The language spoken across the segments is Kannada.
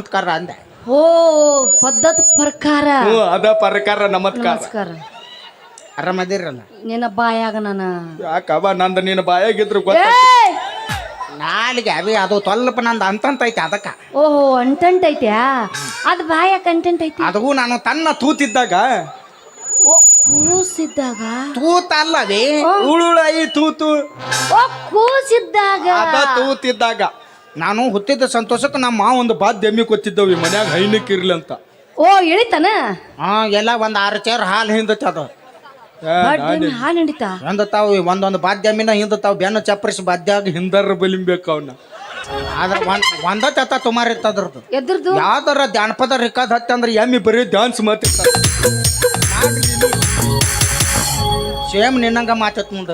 ನಮತ್ಕಾರ ಅಂದೆ. ಓ ಪದ್ಧತಿ ಪ್ರಕಾರ. ಅದ ಪ್ರಕಾರ ನಮತ್ಕಾರ. ನಮಸ್ಕಾರ. ಆರಾಮದಿರಲ್ಲ? ನಿನ್ನ ಬಾಯಾಗ ನಾನು ಯಾಕವ ನಂದು ನಿನ್ನ ಬಾಯಾಗಿದ್ರು ಗೊತ್ತ. ನಾಲಿಗೆ ಅವಿ ಅದು ಸ್ವಲ್ಪ ನಂದು ಅಂತಂತೈತಿ ಅದಕ್ಕ. ಓಹೋ ಅಂಟಂಟ್ ಐತ್ಯಾ? ಅದು ಬಾಯಾಗ ಕಂಟೆಂಟ್ ಐತಿ. ಅದಗೂ ನಾನು ತನ್ನ ತೂತಿದ್ದಾಗ ಓ ಕೂಸಿದ್ದಾಗ. ತೂತ ಅಲ್ಲವೇ ಉಳುಳಾಯಿ ತೂತು. ಓ ಕೂಸಿದ್ದಾಗ. ಅದ ತೂತಿದ್ದಾಗ ನಾನು ಹುಟ್ಟಿದ ಸಂತೋಷಕ್ಕೆ ನಮ್ಮ ಮಾವ ಒಂದು ಬಾದ್ ಎಮ್ಮಿ ಕೊತ್ತಿದ್ದವಿ ಮನ್ಯಾಗ ಹೈನಕ್ ಇರ್ಲಿ ಅಂತ. ಓ ಇಳಿತಾನ. ಎಲ್ಲ ಒಂದ್ 6 ಚೇರ್ ಹಾಲು ಹಿಂದತಿ ಅದು ಹಾಲು ಹಿಡಿತಾ ಹಿಂದತಾವ್. ಒಂದೊಂದು ಬಾದ್ಯಮಿನ ಹಿಂದತಾವ್. ಬೆನ್ನು ಚಪ್ಪರಿಸಿ ಬಾದ್ಯಾಗ ಹಿಂದರ ಬಲಿಂಬೇಕು ಅವನ್ನ. ಆದ್ರ ಒಂದ ಚತ ತುಮಾರ್ ಇರ್ತದ್ರದ್ದು. ಎದ್ರದ್ದು ಯಾವ್ದಾರ ಜಾನಪದ ರಿಕಾದ್ ಹತ್ತಿ ಅಂದ್ರೆ ಎಮ್ಮಿ ಬರೀ ಡ್ಯಾನ್ಸ್ ಮಾತಿರ್ತಾರ. ಸೇಮ್ ನಿನ್ನಂಗ ಮಾತತ್ ಮುಂದೆ.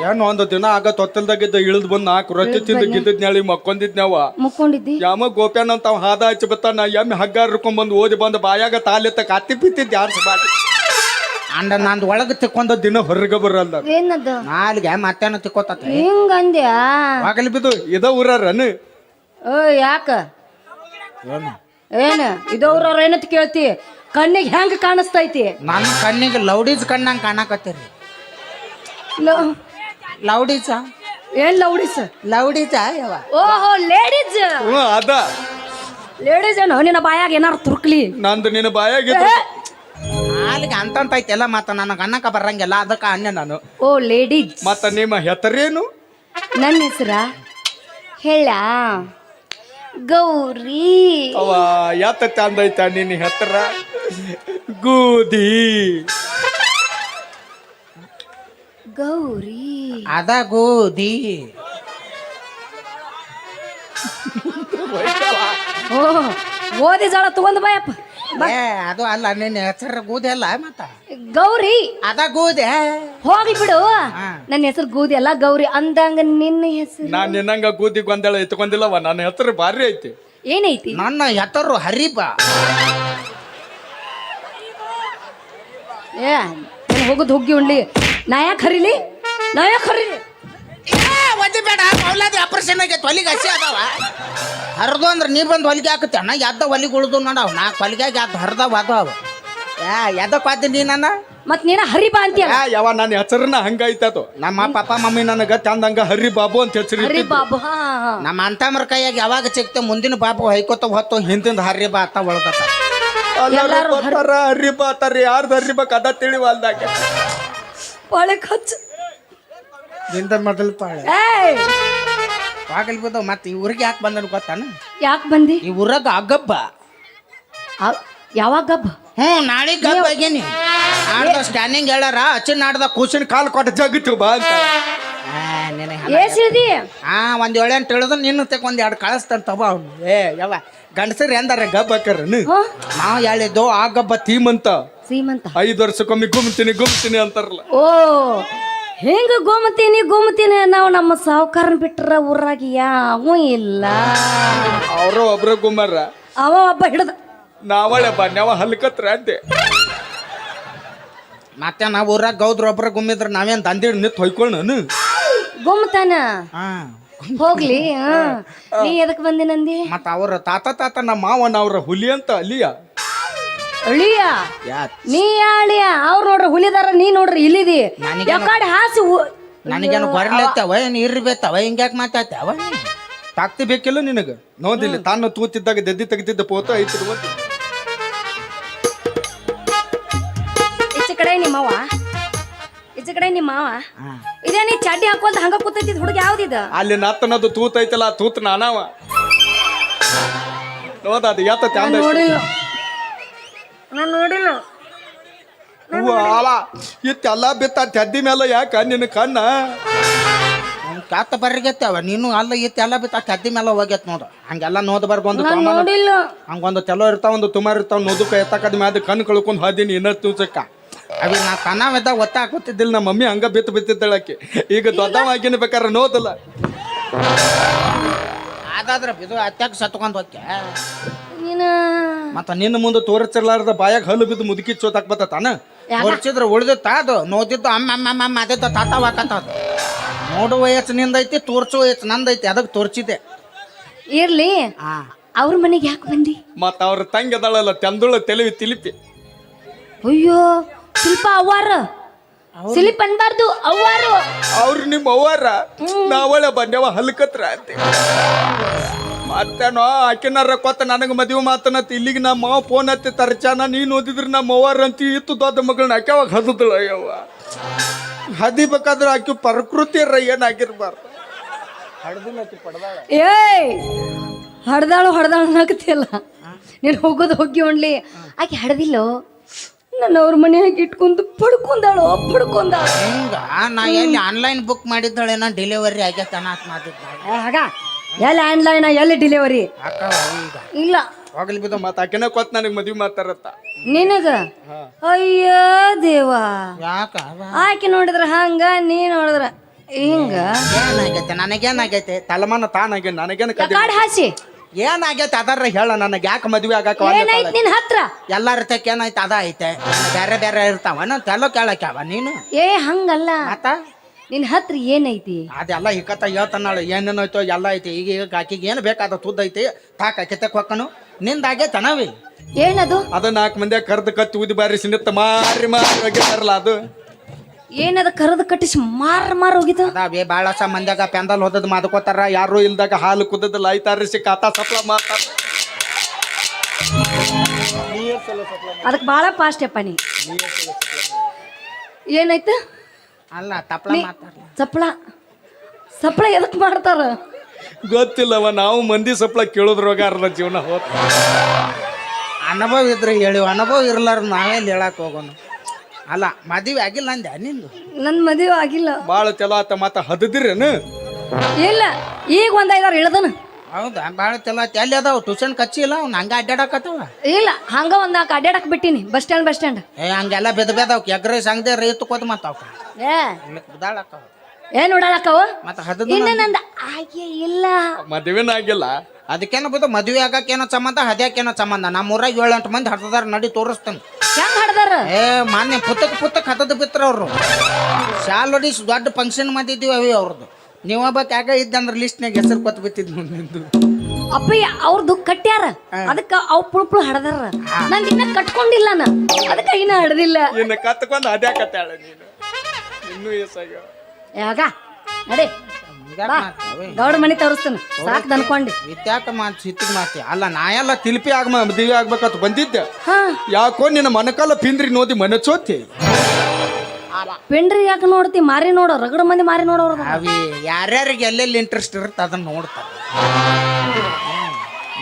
ಏನು ಒಂದು ದಿನ ಆಗ ತೊತ್ತಲ್ದಾಗಿದ್ದ ಇಳಿದ್ ಬಂದ್ 4 ರೊಟ್ಟಿ ತಿಂದ ಗಿದ್ದಿದ್ನ್ಯಾಳಿ ಮಕ್ಕೊಂದಿದ್ನ್ಯಾವ. ಮುಕ್ಕೊಂಡಿದ್ದಿ. ಯಾಮ ಗೋಪ್ಯಾನ ಅಂತ ಹಾದ ಹಚ್ಚಿ ಬತ್ತಾನ. ಎಮ್ಮಿ ಹಗ್ಗ ಹರ್ಕೊಂಡ್ ಬಂದು ಓದಿ ಬಂದು ಬಾಯಾಗ ತಾಲಿತ್ತ ಕತ್ತಿ ಬಿತ್ತಿದ್ ಡ್ಯಾನ್ಸ್ ಮಾಡಿ ಅಂಡ ನಂದು ಒಳಗೆ ತಿಕ್ಕೊಂಡ ದಿನ ಹೊರಗೆ ಬರಲ್ಲ. ಏನದ ನಾಲ್ಗೆ ಮತ್ತೇನ ತಿಕ್ಕೋತ ಹಿಂಗಂದ್ಯಾ? ಆಗಲಿ ಬಿದ್ದು ಇದ ಊರನ್. ಓ ಯಾಕ ಏನ ಇದವ್ರ ಏನಂತ ಕೇಳ್ತಿ? ಕಣ್ಣಿಗೆ ಹೆಂಗ ಕಾಣಿಸ್ತೈತಿ? ನನ್ನ ಕಣ್ಣಿಗೆ ಲೌಡೀಸ್ ಕಣ್ಣಂಗೆ ಕಾಣಕತ್ತೀರಿ. ಲೌಡೀಸ ಏನ್ ಲೌಡೀಸ್? ಲೌಡೀಸ ಯಾವ? ಓಹೋ ಲೇಡೀಸ್. ಅದ ಲೇಡೀಸ್ ಏನೋ ನಿನ್ನ ಬಾಯಾಗ ಏನಾರು ತುರ್ಕ್ಲಿ. ನಂದು ನಿನ್ನ ಬಾಯಾಗಿದ್ದು ನಾಲ್ಗೆ ಅಂತಂತೈತಿ ಎಲ್ಲ ಮತ್ತ ನನಗೆ ಅನ್ನಕ ಬರಂಗಿಲ್ಲ ಅದಕ್ಕ ಅನ್ಯ ನಾನು. ಓ ಲೇಡೀಸ್. ಮತ್ತ ನಿಮ್ಮ ಹೆಸರೇನು? ನನ್ನ ಹೆಸರ ಹೇಳ ಗೌರಿ. ಅವ ಯಾತ ಚಂದೈತ ನಿನ್ನ ಹೆಸರ? ಗೂದಿ. ಗೌರಿ ಅದ ಗೋಧಿ. ಓ ಓದಿ ಜಳ ತಗೊಂಡ್ ಬಾಯಪ್ಪ. ಅದು ಅಲ್ಲ ನಿನ್ನ ಹೆಸರು ಗೋಧಿ ಅಲ್ಲ ಮತ್ತ ಗೌರಿ ಅದ ಗೋಧಿ. ಹೋಗ್ಲಿ ಬಿಡು. ನನ್ನ ಹೆಸರು ಗೂದಿ ಅಲ್ಲ ಗೌರಿ ಅಂದಂಗ ನಿನ್ನ ಹೆಸರು? ನಾನ್ ನಿನ್ನಂಗ ಗೂದಿ ಗೊಂದಳ ಎತ್ಕೊಂಡಿಲ್ಲವ. ನನ್ನ ಹೆಸರು ಭಾರಿ ಐತಿ. ಏನೈತಿ? ನನ್ನ ಹೆಸರು ಹರಿಬ. ಏ ಹೋಗುದ್ ಹುಗ್ಗಿ ಉಣ್ಲಿ. ನಾ ಯಾಕೆ ಹರಿಲಿ? ನಾ ಯಾಕೆ ಹರಿಲಿ? ಒದ್ದಿ ಬೇಡ. ಮೌಲಾದಿ ಆಪರೇಷನ್ ಆಗೈತೆ. ಹೊಲಿಗೆ ಹಸಿ ಅದಾವ. ಹರಿದು ಅಂದ್ರೆ ನೀ ಬಂದು ಹೊಲಿಗೆ ಹಾಕತ್ತೆ ಅಣ್ಣ. ಎದ್ದ ಹೊಲಿಗೆ ಉಳ್ದು ನೋಡವ್. 4 ಹೊಲಿಗೆಗೆ ಅದು ಹರಿದವ ಅದಾವ. ಎದಕ್ಕೆ ವಾದ್ಯ ನೀ ನನ್ನ ಮತ್ ನೀನ ಹರಿಬಾ ಅಂತೀಯ? ಯಾವ ನನ್ನ ಹೆಸರನ್ನ ಹಂಗೈತದು. ನಮ್ಮ ಪಾಪ ಮಮ್ಮಿ ನನಗ ಚಂದಂಗ ಹರಿ ಬಾಬು ಅಂತ ಹೆಸರು. ಹರಿ ಬಾಬು. ನಮ್ಮ ಅಂತಮರ ಕೈಯಾಗ ಯಾವಾಗ ಸಿಕ್ತೆ ಮುಂದಿನ ಬಾಬು ಹೈಕೋತ ಹೊತ್ತು ಹಿಂದಿಂದ ಹರಿ ಬಾ ಅತ್ತ ಒಳಗತ್ತ. ಹರಿ ಬಾತಾರ. ಯಾರ್ದು ಹರಿ ಬಾ ಕದ ತಿಳಿವಲ್ದಾಗ ಒಳಗ್ ಹಚ್ಚ ನಿಂದ ಮೊದಲು ಪಾಳೆ ಆಗಲ್ ಬಿದ್ದು. ಮತ್ತೆ ಈ ಊರಿಗೆ ಯಾಕೆ ಬಂದನು ಗೊತ್ತಾನ? ಯಾಕೆ ಬಂದಿ ಈ ಊರಾಗ ಅಗಬ್ಬ. ಯಾವಾಗ ಗಬ್ಬ? ನಾಳೆ ಗಬ್ಬ ಆಗೇನಿ. ನಾಡ್ದ ಸ್ಕ್ಯಾನಿಂಗ್ ಹೇಳ್ಯಾರ. ಅಚ್ಚಿನ ನಾಡ್ದ ಕೂಸಿನ ಕಾಲ್ ಕೊಟ್ಟ ಜಗತ್ತು ಬಾ ಅಂತ. ಏಸಿದಿ? ಒಂದ್ 7-8 ಹೇಳಿದ್ರು ನಿನ್ನ ತೆಕೊಂದ್ 2 ಕಳಿಸ್ತಾನ ತಬ ಅವ್ನು. ಯಾವ ಗಂಡಸರು ಎಂದಾರ ಗಬ್ಬ ಹಾಕಾರ? ನಾವು ಹೇಳಿದ್ದು ಆ ಗಬ್ಬ ತೀಮಂತ. ಸೀಮಂತ 5 ವರ್ಷಕ್ಕೊಮ್ಮೆ ಗುಮ್ತೀನಿ ಅಂತಾರಲ್ಲ. ಓ ಹೆಂಗ ಗೋಮತೀನಿ ನಾವು ನಮ್ಮ ಸಾವುಕಾರನ್ ಬಿಟ್ರ ಊರಾಗ ಯಾವ ಇಲ್ಲ. ಅವರು ಒಬ್ರ ಗುಮ್ಮರ. ಅವ ಒಬ್ಬ ಹಿಡ್ದ. ನಾವಳೆ ಬಾ ನಾವ ಹಲ್ಕತ್ರ ಅಂತೆ. ಮತ್ತೆ ನಾವು ಊರಾಗ ಗೌದ್ರ ಒಬ್ರ ಗುಮ್ಮಿದ್ರ ನಾವೇನ್ ತಂದಿ ನಿಂತು ಹೊಯ್ಕೊಳ್ಳ ಗುಮ್ಮತಾನ. ಹೋಗ್ಲಿ. ನೀ ಎದಕ್ ಬಂದಿ ನಂದಿ? ಮತ್ತ ಅವ್ರ ತಾತ ನಮ್ಮ ಮಾವನ ಅವ್ರ ಹುಲಿ ಅಂತ ಅಲ್ಲಿಯ ಅಳಿಯ. ನೀ ಅಳಿಯ. ಅವ್ರು ನೋಡ್ರಿ ಹುಲಿದಾರ, ನೀ ನೋಡ್ರಿ ಇಲ್ಲಿದಿ. ಯಾಕಡೆ ಹಾಸಿ ನನಗೇನು ಗೊರಲೆತ್ತವ ಏನು ಇರ್ಬೇತವ? ಹಿಂಗ್ಯಾಕೆ ಮಾತಾಡ್ತಾವ? ತಾಕ್ತಿ ಬೇಕಿಲ್ಲ ನಿನಗ? ನೋದಿಲ್ಲ ತಾನು ತೂತಿದ್ದಾಗ ದದ್ದಿ ತೆಗಿತಿದ್ದ ಪೋತ ಐತಿ. ಈಚೆ ಕಡೆ ನಿಮ್ಮವ, ಈಚೆ ಕಡೆ ನಿಮ್ಮವ. ಇದೇ ನೀ ಚಡ್ಡಿ ಹಾಕೋಲ್ದ ಹಂಗ ಕೂತೈತಿ ಹುಡುಗ ಯಾವ್ದಿದ? ಅಲ್ಲಿ ನತ್ತನದು ತೂತ್ ಐತಲ್ಲ ತೂತ್ ನಾನವ ನೋದ. ಅದು ಯಾತ ಚಂದ ನೋಡಿಲ್ಲ. ನಾನು ನೋಡಿಲ್ಲ. ಇತ್ತೆಲ್ಲ ಬಿತ್ತ ತೆದ್ದಿ ಮೇಲೆ ಯಾಕ ನಿನ್ನ ಕಣ್ಣ? ಕ್ಯಾತ ಬರ್ರಿಗೆತ್ತವ ನೀನು ಅಲ್ಲ. ಇತ್ತೆಲ್ಲ ಬಿತ್ತ ತೆದ್ದಿ ಮೇಲೆ ಹೋಗ್ಯತ್ ನೋಡ. ಹಂಗೆಲ್ಲ ನೋದ್ ಬರ್ಬಂದು ನೋಡಿಲ್ಲ. ಹಂಗೊಂದು ಚಲೋ ಇರ್ತಾವ, ಒಂದು ತುಮಾರ್ ಇರ್ತಾವ. ನೋದಕ್ಕ ಎತ್ತಕದ ಮ್ಯಾದ ಕಣ್ಣು ಕಳ್ಕೊಂಡು ಹಾದೀನಿ ಇನ್ನ ತೂಚಕ್ಕ. ಅವಿ ನಾ ತನವೆದ್ದ ಒತ್ತ ಹಾಕುತ್ತಿದ್ದಿಲ್ಲ. ನಮ್ಮ ಮಮ್ಮಿ ಹಂಗ ಬಿತ್ತಿದ್ದಾಳಕ್ಕೆ. ಈಗ ದೊಡ್ಡವಾಗಿನ ಬೇಕಾರೆ ನೋದಲ್ಲ. ಅದಾದ್ರ ಇದು ಅತ್ಯಾಗ ಸತ್ಕೊಂಡ್ ಹೋಗ್ಯ. ಮತ್ತ ನಿನ್ನ ಮುಂದೆ ತೋರಿಸಿರ್ಲಾರ್ದ ಬಾಯಾಗ ಹಲ್ಲು ಬಿದ್ದು ಮುದುಕಿ ಚೋತಾಕ್ ಬತ್ತಾನ. ತೋರ್ಸಿದ್ರ ಉಳ್ದಿತ್ತ ಅದು. ನೋದಿದ್ದು ಅಮ್ಮ ಅದಿದ್ದ ತಾತ ಹಾಕತ್ತ. ಅದು ನೋಡುವ ವಯಸ್ಸು ನಿಂದೈತಿ, ತೋರ್ಸುವ ವಯಸ್ಸು ನಂದೈತಿ. ಅದಕ್ಕೆ ತೋರ್ಸಿದೆ. ಇರ್ಲಿ ಹಾ ಅವ್ರ ಮನೆಗೆ ಯಾಕೆ ಬಂದಿ? ಮತ್ತ ಅವ್ರ ತಂಗಿ ಅದಳಲ್ಲ ಚಂದುಳ ತಿಳಿವಿ ತಿಲಿಪಿ ಅಯ್ಯೋ ಶಿಲ್ಪ ಅವ್ವಾರ ಸಿಲಿಪ್ ಅನ್ಬಾರ್ದು ಅವ್ವಾರು. ಅವ್ರು ನಿಮ್ಮ ಅವ್ವಾರ ನಾವಳೆ ಬಂದೇವ ಹಲ್ಕತ್ರ ಅಂತ ಮತ್ತೇನೋ ಆಕಿನಾರ ಕೊತ್ತ ನನಗೆ ಮದುವೆ ಮಾತನತ್ ಇಲ್ಲಿಗೆ ನಮ್ಮ ಮಾವ ಫೋನ್ ಹತ್ತಿ ತರ್ಚಾನ ನೀನು ಓದಿದ್ರೆ ನಮ್ಮ ಅವ್ವಾರ ಅಂತ ಇತ್ತು ದೊಡ್ಡ ಮಗಳನ್ನ ಆಕ್ಯಾವಾಗ ಹದದಳ ಅಯ್ಯವ್ವ ಹದಿಬೇಕಾದ್ರೆ ಆಕಿ ಪ್ರಕೃತಿ ಏನಾಗಿರ್ಬಾರ್ದು ಏಯ್ ಹಡ್ದಾಳು ಅನ್ನಕತ್ತಿಯಲ್ಲ ನೀನು ಹೋಗೋದು ಹೋಗಿ ಒಣ್ಲಿ ಆಕೆ ಹಡ್ದಿಲ್ಲೋ ನನ್ನ ಅವ್ರ ಮನೆಯಾಗಿ ಇಟ್ಕೊಂಡು ಪಡ್ಕೊಂಡಾಳು. ಹಿಂಗ ನಾ ಎಲ್ಲಿ ಆನ್ಲೈನ್ ಬುಕ್ ಮಾಡಿದ್ದಾಳೆ ನಾ ಡೆಲಿವರಿ ಆಗೈತನ ಅಂತ ಮಾತಿದ್ದಾಳೆ ಆಗ ಎಲ್ಲಿ ಆನ್ಲೈನ್ ಎಲ್ಲಿ ಡೆಲಿವರಿ ಅಕ್ಕ ಈಗ ಇಲ್ಲ ಹೋಗ್ಲಿ ಬಿದ್ದು ಮತ್ತೆ ಆಕಿನ ಕೊತ್ ನನಗೆ ಮದುವೆ ಮಾತಾರತ್ತ ನಿನಗ ಅಯ್ಯ ದೇವಾ ಯಾಕ ಆಕೆ ನೋಡಿದ್ರ ಹಂಗ ನೀ ನೋಡಿದ್ರ ಹಿಂಗ ಏನಾಗೈತೆ ನನಗೇನಾಗೈತೆ ತಲಮಾನ ತಾನಾಗೆ ನನಗೇನು ಕಾಡ್ ಹಾಸಿ ಏನಾಗೈತೆ ಅದರ ಹೇಳ ನನಗೆ ಯಾಕೆ ಮದ್ವೆ ಆಗಾಕ ಏನಾಯ್ತು ನಿನ್ ಹತ್ರ? ಎಲ್ಲಾರ ತಕ್ಕ ಏನಾಯ್ತು ಅದ ಐತೆ ಬೇರೆ ಬೇರೆ ಇರ್ತಾವ ನಾನು ತೆಲೋ ಕೇಳಕ್ಯಾವ ನೀನು ಏ ಹಂಗಲ್ಲ ಆತ ನಿನ್ ಹತ್ರ ಏನೈತಿ? ಅದೆಲ್ಲ ಇಕ್ಕತ್ತ ಹೇಳ್ತಾನಾಳು ಏನೇನೋಯ್ತು ಎಲ್ಲ ಐತಿ ಈಗ ಆಕಿಗೆ ಏನು ಬೇಕಾದ ತುದ್ದ ಐತಿ ತಾಕ ಕಿತ್ತಕ್ ಹೊಕ್ಕನು ನಿಂದ ಆಗೈತೆ ನಾವಿ ಏನದು? ಅದು 4 ಮಂದಿ ಕರ್ದು ಕತ್ತಿ ಊದಿ ಬಾರಿ ಸಿನಿತ್ತ ಮಾರಿ ಹೋಗಿರ್ತಾರಲ್ಲ ಅದು ಏನದ ಕರೆದು ಕಟ್ಟಿಸಿ ಮಾರ್ ಹೋಗಿದ್ದು? ಅದಾವೆ ಭಾಳ ಮಂದ್ಯಾಗ ಪೆಂದಲ್ ಹೋದದ್ ಮಾಡ್ಕೋತಾರ ಯಾರು ಇಲ್ದಾಗ ಹಾಲು ಕುದ್ದದ ಲೈತಾರಿಸಿ ಕಾತಾ ಸಪ್ಲ ಮಾಡ್ತಾರ ಅದಕ್ಕೆ ಭಾಳ ಫಾಸ್ಟ್ ಅಪ್ಪ ನೀ. ಏನಾಯ್ತು? ಅಲ್ಲ ತಪ್ಲ ಮಾತಾಡ ಸಪ್ಳ ಎದಕ್ ಮಾಡ್ತಾರ ಗೊತ್ತಿಲ್ಲವ ನಾವು ಮಂದಿ ಸಪ್ಲ ಕೇಳೋದ್ರೊಳಗ ಅರ್ಧ ಜೀವನ ಹೋತ ಅನುಭವ ಇದ್ರೆ ಹೇಳಿ ಅನುಭವ ಇರ್ಲಾರ ನಾವೆಲ್ಲಿ ಹೇಳಕ್ ಹೋಗೋನು. ಅಲ್ಲ ಮದುವೆ ಆಗಿಲ್ಲ ಅಂದೆ ನಿಂದು? ನನ್ ಮದುವೆ ಆಗಿಲ್ಲ. ಭಾಳ ಚಲೋ ಆತ ಮತ್ತ ಹದದಿರೇನು? ಇಲ್ಲ ಈಗ ಒಂದ್ 5 ಇಳ್ದನ. ಹೌದಾ ಭಾಳ ಚಲೋ ಆಯ್ತು. ಎಲ್ಲಿ ಅದಾವ ಟ್ಯೂಷನ್ ಕಚ್ಚಿ ಇಲ್ಲ ಅವ್ನು ಹಂಗ ಅಡ್ಡಾಡಕತ್ತವ? ಇಲ್ಲ ಹಂಗ ಒಂದ್ 4 ಅಡ್ಡಾಡಕ್ ಬಿಟ್ಟಿನಿ ಬಸ್ ಸ್ಟ್ಯಾಂಡ್. ಹಂಗೆಲ್ಲ ಬೆದವ್ ಎಗ್ರೈಸ್ ಹಂಗದೆ ರೈತ ಕೋದ್ ಮತ್ತವ್ ಏ ಬಿದಾಳಕ್ಕವ ಏನ್ ನೋಡಾಕವ ಮತ್ತ ಹದ ಇನ್ನ ನಂದ ಆಗೆ ಇಲ್ಲ ಮದುವೆನ ಆಗಿಲ್ಲ. ಅದಕ್ಕೇನ ಬುದ ಮದುವೆ ಆಗಕ್ಕೇನೋ ಸಂಬಂಧ ಹದ್ಯಾಕೇನೋ ಸಂಬಂಧ. ನಮ್ಮ ಊರಾಗ 7-8 ಮಂದಿ ಹಡ್ದಾರ ನಡಿ ತೋರಿಸ್ತೇನೆ. ಹೆಂಗ್ ಹಡ್ದಾರ? ಮಾನ್ಯ ಪುಸ್ತಕ ಹತ್ತದ ಬಿತ್ರ ಅವ್ರು ಶಾಲ್ ಹೊಡಿ ದೊಡ್ಡ ಫಂಕ್ಷನ್ ಮಾಡಿದ್ದೀವಿ ಅವಿ ಅವ್ರದ್ದು. ನೀವೊಬ್ಬಕ್ ಯಾಕ ಇದ್ದಂದ್ರ ಲಿಸ್ಟ್ನಾಗ ಹೆಸರು ಕೊತ್ ಬಿತ್ತಿದ್ ನಿಂದು. ಅಪ್ಪಯ್ಯ ಅವ್ರದ್ದು ಕಟ್ಟ್ಯಾರ ಅದಕ್ಕ ಅವ್ ಪುಳು ಹಡದಾರ. ನಂಗೆ ಇನ್ನ ಕಟ್ಕೊಂಡಿಲ್ಲ ನಾ ಅದಕ್ಕ ಇನ್ನ ಹಡ್ದಿಲ್ಲ. ಇನ್ನು ಕತ್ಕೊಂಡ್ ಅದ್ಯಾಕತ್ತಾಳ ನೀನು ಇನ್ನೂ ಎಸಾಗ್ಯಾವ ಯಾಗ ನಡಿ ದೊಡ್ಡ ಮನಿ ತೋರಿಸ್ತೇನೆ ಸಾಕ್ ಅನ್ಕೊಂಡಿ. ಇತ್ಯಾಕ ಮಾತು ಸಿಟ್ಟಿಗೆ ಮಾತಿ ಅಲ್ಲ ನಾ ಎಲ್ಲ ತಿಲ್ಪಿ ಮದುವೆ ಆಗ್ಬೇಕಂತ ಬಂದಿದ್ದೆ. ಹಾ ಯಾಕೋ ನಿನ್ನ ಮನಕಾಲ ಪಿಂದ್ರಿ ನೋದಿ ಮನೆ ಚೋತಿ ಪೆಂಡ್ರಿ ಯಾಕೆ ನೋಡ್ತಿ? ಮಾರಿ ನೋಡೋ ರಗಡ ಮಂದಿ ಮಾರಿ ನೋಡೋರು ಅವಿ ಯಾರ್ಯಾರಿಗೆ ಎಲ್ಲೆಲ್ಲಿ ಇಂಟ್ರೆಸ್ಟ್ ಇರುತ್ತೆ ಅದನ್ನ ನೋಡ್ತಾರೆ.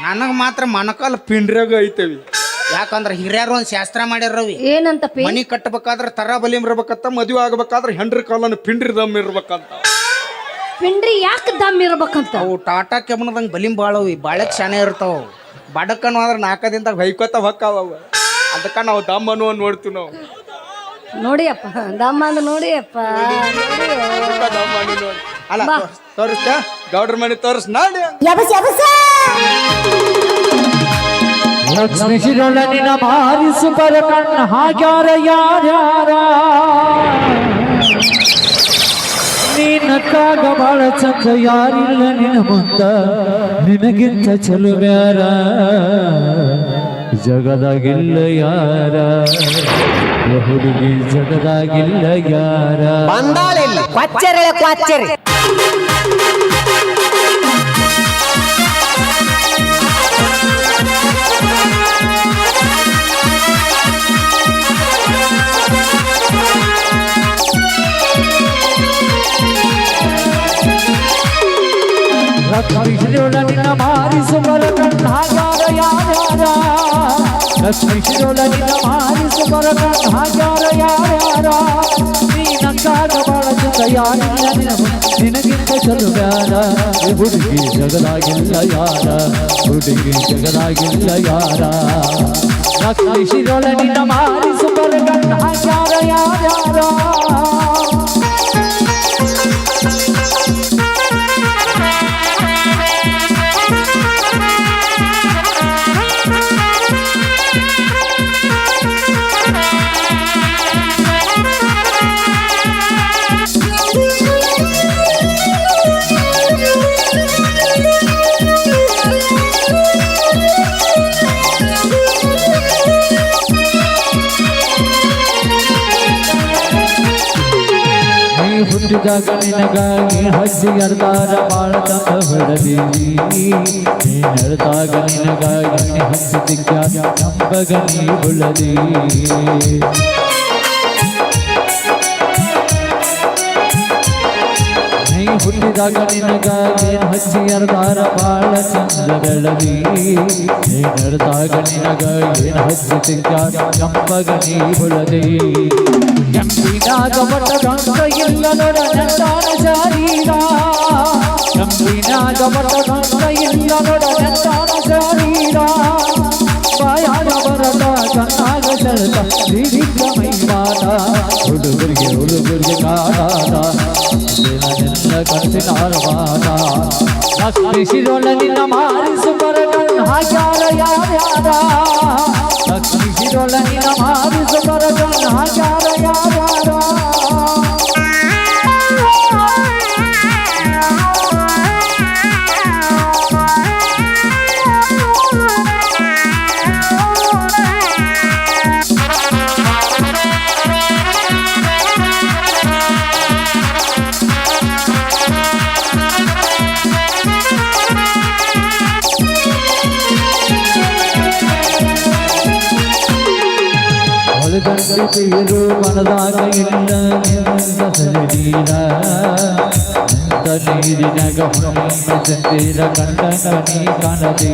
ನನಗೆ ಮಾತ್ರ ಮನಕಾಲ ಪಿಂಡ್ರಾಗ ಐತವಿ. ಯಾಕಂದ್ರೆ ಹಿರಿಯರು ಒಂದು ಶಾಸ್ತ್ರ ಮಾಡ್ಯಾರವಿ. ಏನಂತ ಪೇ ಮನಿ ಕಟ್ಟಬೇಕಾದ್ರೆ ತರ ಬಲಿಮ್ ಇರ್ಬೇಕಂತ, ಮದುವೆ ಆಗ್ಬೇಕಾದ್ರೆ ಹೆಂಡ್ರಿ ಕಾಲನ ಪಿಂಡ್ರಿ ದಮ್ ಇರ್ಬೇಕಂತ. ಪಿಂಡ್ರಿ ಯಾಕೆ ದಮ್ ಇರ್ಬೇಕಂತ? ಅವು ಟಾಟಾ ಕೆಮ್ಮನದಂಗೆ ಬಲಿಮ್ ಬಾಳವಿ ಬಾಳಕ್ ಶಾನೆ ಇರ್ತಾವ. ಬಡಕನು ಆದ್ರೆ 4 ದಿನದಾಗ ಹೊಯ್ಕೋತ ಹೊಕ್ಕಾವ. ಅದಕ್ಕೆ ನಾವು ದಮ್ ಅನ್ನುವ ನೋಡ್ತೀವಿ ನಾವು. ನೋಡಿಯಪ್ಪ ದಮ್ಮ ಅಂದ ನೋಡಿಯಪ್ಪ. ಅಲ್ಲ ತೋರಿಸ್ತ ಗೌಡ್ರ ಮನೆ ತೋರಿಸ್ ನಾಡಿ ಲಕ್ಷ್ಮೀ ಶಿರೊಳನಿನ ಮಾರಿಸು ಬರ ಕಣ್ಣ ಹಾಗ್ಯಾರ ಯಾರ್ಯಾರ ನೀನಕ್ಕಾಗ ಬಾಳ ಚಂದ ಯಾರಿಲ್ಲ ನಿನ್ನ ಮುಂದ ನಿನಗಿಂತ ಚಲುವ್ಯಾರ ಜಗದಾಗಿಲ್ಲ ಯಾರ ಹುಡುಗಿ ಜಗದಾಗಿಲ್ಲ ಯಾರ ಬಂದಾಳಿಲ್ಲ ಕ್ವಾಚ್ಚರೆ ಲಕ್ಷ್ಮೀಶಿರೊಳನಿನ ಮಾರಿಸು ಬರ ಕಣ್ಣ ಹಾಗ್ಯಾರ ಯಾರ್ಯಾರ ಲಕ್ಷ್ಮೀಶಿರೊಳನಿನ ಮಾರಿಸು ಬರ ಕಣ್ಣ ಹಾಗ್ಯಾರ ಯಾರ್ಯಾರ ನೀನಕ್ಕಾಗ ಬಾಳ ಚಂದ ಯಾರಿಲ್ಲ ನಿನಗಿಂತ ಚಲುವ್ಯಾರ ಹುಡುಗಿ ಜಗದಾಗಿಲ್ಲ ಯಾರ ಹುಡುಗಿ ಜಗದಾಗಿಲ್ಲ ಯಾರ ಲಕ್ಷ್ಮೀಶಿರೊಳನಿನ ಮಾರಿಸು ಬರ ಕಣ್ಣ ಹಾಗ್ಯಾರ ಯಾರ್ಯಾರ ಹುಟ್ಟಿದಾಗ ನಿನಗಾಗಿ ಹಚ್ಚಿ ಅರ್ಧಾರ ಬಾಳ ಚಂದ ಹೊಡದಿ ನೀ ನಡೆದಾಗ ನಿನಗಾಗಿ ಹಚ್ಚಿ ದಿಕ್ಕ ನಂಬಗ ನೀ ಬುಳದಿ ನೀ ಹುಟ್ಟಿದಾಗ ನಿನಗಾಗಿ ಹಚ್ಚಿ ಅರ್ಧಾರ ಬಾಳ ಚಂದ ಬೆಳದಿ ನೀ ನಡೆದಾಗ ನಿನಗಾಗಿ ಹಚ್ಚಿ ದಿಕ್ಕ ನಂಬಗ ನೀ ಬುಳದಿ ಕೆಂಪಿನಾಗ ಬಟ್ಟಗಂಗ ಇಲ್ಲ ನೋಡ ನೆಂದಾನ ಶರೀರ ಕೆಂಪಿನಾಗ ಬಟ್ಟಗಂಗ ಇಲ್ಲ ನೋಡ ನೆಂದಾನ ಶರೀರ ಬಾಯಾಗ ಬರಟ ಕಣ್ಣಾಗ ಸೆಳೆತ ಸಿಡಿದ ಮೈ ಮಾಟ ಹುಡುಗರಿಗೆ ಕಾಡಾಟ ನಿನ್ನ ಕನಸಿನ ಅರಮಾನ ಲಕ್ಷ್ಮಿಸಿದೊಳ ನಿನ್ನ ಮಾರಿಸು ಬರಗಣ್ಣ ಹಾಕ್ಯಾರ ಯಾರ್ಯಾರ ಲಕ್ಷ್ಮಿಸಿದೊಳ ನಿನ್ನ ಮಾರಿಸು ಬರಗಣ್ಣ ಹಾಕ್ಯಾರ ಯಾರ್ಯಾರ ಗಂಡಿರು ಮನದಾಗ ಇಲ್ಲ ನಿನ್ನ ಸರಿದೀರ ನಿಂತ ನೀರಿನಾಗ ಹುಣ್ಣಿಮೆ ಚಂದಿರ ಕಂಡನ ನೀ ಕಾಣದಿ